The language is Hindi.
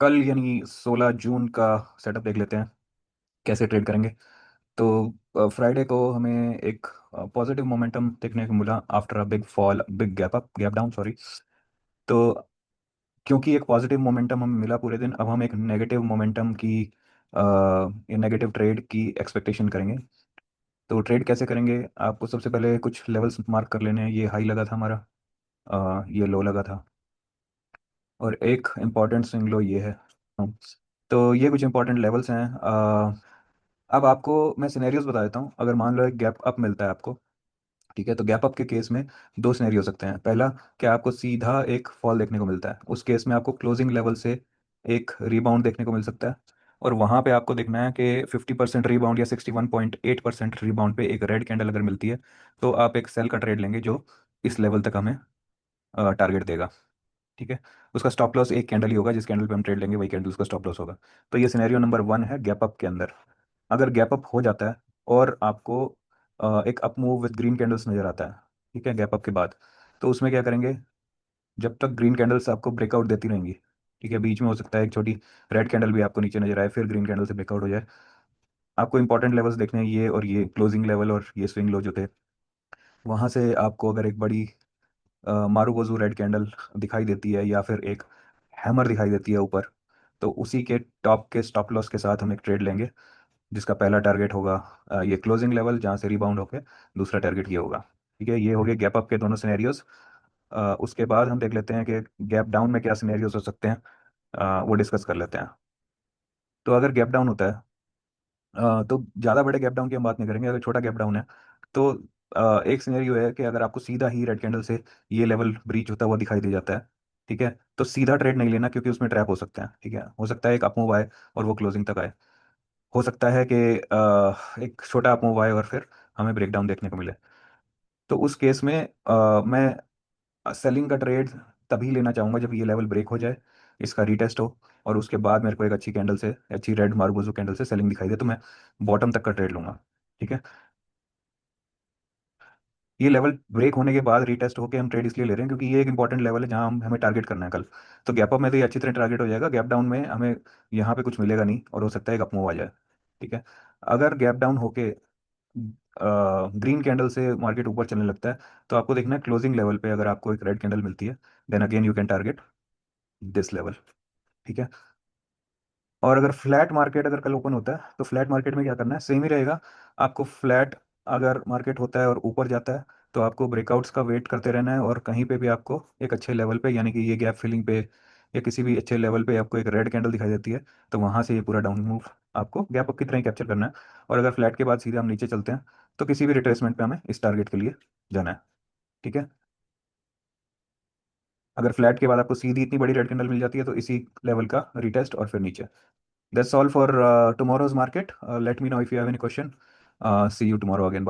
कल यानी 16 जून का सेटअप देख लेते हैं, कैसे ट्रेड करेंगे। तो फ्राइडे को हमें एक पॉजिटिव मोमेंटम देखने को मिला after a big fall, big gap down, sorry. तो क्योंकि एक पॉजिटिव मोमेंटम हमें मिला पूरे दिन, अब हम एक नेगेटिव मोमेंटम की नेगेटिव ट्रेड की एक्सपेक्टेशन करेंगे। तो ट्रेड कैसे करेंगे, आपको सबसे पहले कुछ लेवल्स मार्क कर लेने हैं। ये हाई लगा था हमारा, ये लो लगा था, और एक इम्पॉर्टेंट स्विंग लो ये है। तो ये कुछ इंपॉर्टेंट लेवल्स हैं। अब आपको मैं सिनेरियोज बता देता हूँ। अगर मान लो एक गैप अप मिलता है आपको, ठीक है, तो गैप अप के केस में दो सिनेरियो हो सकते हैं। पहला, क्या आपको सीधा एक फॉल देखने को मिलता है, उस केस में आपको क्लोजिंग लेवल से एक रीबाउंड देखने को मिल सकता है, और वहां पे आपको देखना है कि 50% रिबाउंड या 61.8% रिबाउंड पे एक रेड कैंडल अगर मिलती है, तो आप एक सेल का ट्रेड लेंगे जो इस लेवल तक हमें टारगेट देगा। ठीक है, उसका स्टॉप लॉस एक कैंडल ही होगा, जिस कैंडल पे हम ट्रेड लेंगे वही कैंडल उसका स्टॉप लॉस होगा। तो ये सिनेरियो नंबर 1 है गैप अप के अंदर। अगर गैप अप हो जाता है और आपको एक up move with green candles नजर आता है, ठीक है, गैप अप के बाद, तो उसमें क्या करेंगे, जब तक ग्रीन कैंडल्स आपको ब्रेकआउट देती रहेंगी, ठीक है, बीच में हो सकता है एक छोटी रेड कैंडल भी आपको नीचे नजर आए, फिर ग्रीन कैंडल से ब्रेकआउट हो जाए। आपको इंपॉर्टेंट लेवल्स देखने हैं, ये और ये क्लोजिंग लेवल और ये स्विंग लो जो थे। वहां से आपको अगर एक बड़ी मारूबोजू रेड कैंडल दिखाई देती है या फिर एक हैमर दिखाई देती है ऊपर, तो उसी के टॉप के स्टॉप लॉस के साथ हम एक ट्रेड लेंगे, जिसका पहला टारगेट होगा ये क्लोजिंग लेवल जहाँ से रिबाउंड होकर दूसरा टारगेट ये होगा। ठीक है, ये हो गए गैप अप के दोनों सिनेरियोज। उसके बाद हम देख लेते हैं कि गैप डाउन में क्या सिनेरियोज हो सकते हैं, वो डिस्कस कर लेते हैं। तो अगर गैप डाउन होता है, तो ज़्यादा बड़े गैप डाउन की हम बात नहीं करेंगे। अगर छोटा गैप डाउन है, तो एक सिनेरियो है कि अगर आपको सीधा ही रेड कैंडल से ये लेवल ब्रीच होता हुआ दिखाई दे जाता है, ठीक है, तो सीधा ट्रेड नहीं लेना, क्योंकि उसमें ट्रैप हो सकते हैं। ठीक है, हो सकता है एक अप मूव आए और वो क्लोजिंग तक आए, हो सकता है कि एक छोटा अप मूव आए और फिर हमें ब्रेकडाउन देखने को मिले। तो उस केस में मैं सेलिंग का ट्रेड तभी लेना चाहूंगा जब ये लेवल ब्रेक हो जाए, इसका रीटेस्ट हो, और उसके बाद मेरे को एक अच्छी कैंडल से, अच्छी रेड मार्बोजो कैंडल से सेलिंग दिखाई दे, तो मैं बॉटम तक का ट्रेड लूंगा। ठीक है, ये लेवल ब्रेक होने के बाद रीटेस्ट होकर हम ट्रेड इसलिए ले रहे हैं क्योंकि ये एक इंपॉर्टेंट लेवल है जहां हमें टारगेट करना है कल। तो गैप अप में तो ये अच्छी तरह टारगेट हो जाएगा, गैप डाउन में हमें यहाँ पे कुछ मिलेगा नहीं, और हो सकता है एक अपमूव आ जाए। ठीक है, अगर गैप डाउन होके ग्रीन कैंडल से मार्केट ऊपर चलने लगता है, तो आपको देखना है क्लोजिंग लेवल पे अगर आपको एक रेड कैंडल मिलती है, then again you can target this level. ठीक है, और अगर फ्लैट मार्केट अगर कल ओपन होता है, तो फ्लैट मार्केट में क्या करना है, सेम ही रहेगा। आपको फ्लैट अगर मार्केट होता है और ऊपर जाता है, तो आपको ब्रेकआउट्स का वेट करते रहना है, और कहीं पे भी आपको एक अच्छे लेवल पे, यानी कि ये गैप फिलिंग पे या किसी भी अच्छे लेवल पे आपको एक रेड कैंडल दिखाई देती है, तो वहां से ये पूरा डाउन मूव आपको गैप अप की तरह ही कैप्चर करना है। और अगर फ्लैट के बाद सीधे हम नीचे चलते हैं, तो किसी भी रिट्रेसमेंट पे हमें इस टारगेट के लिए जाना है। ठीक है, अगर फ्लैट के बाद आपको सीधी इतनी बड़ी रेड कैंडल मिल जाती है, तो इसी लेवल का रिटेस्ट और फिर नीचे। That's all for tomorrow's market. Let me know if you have any question. See you tomorrow again. Bye.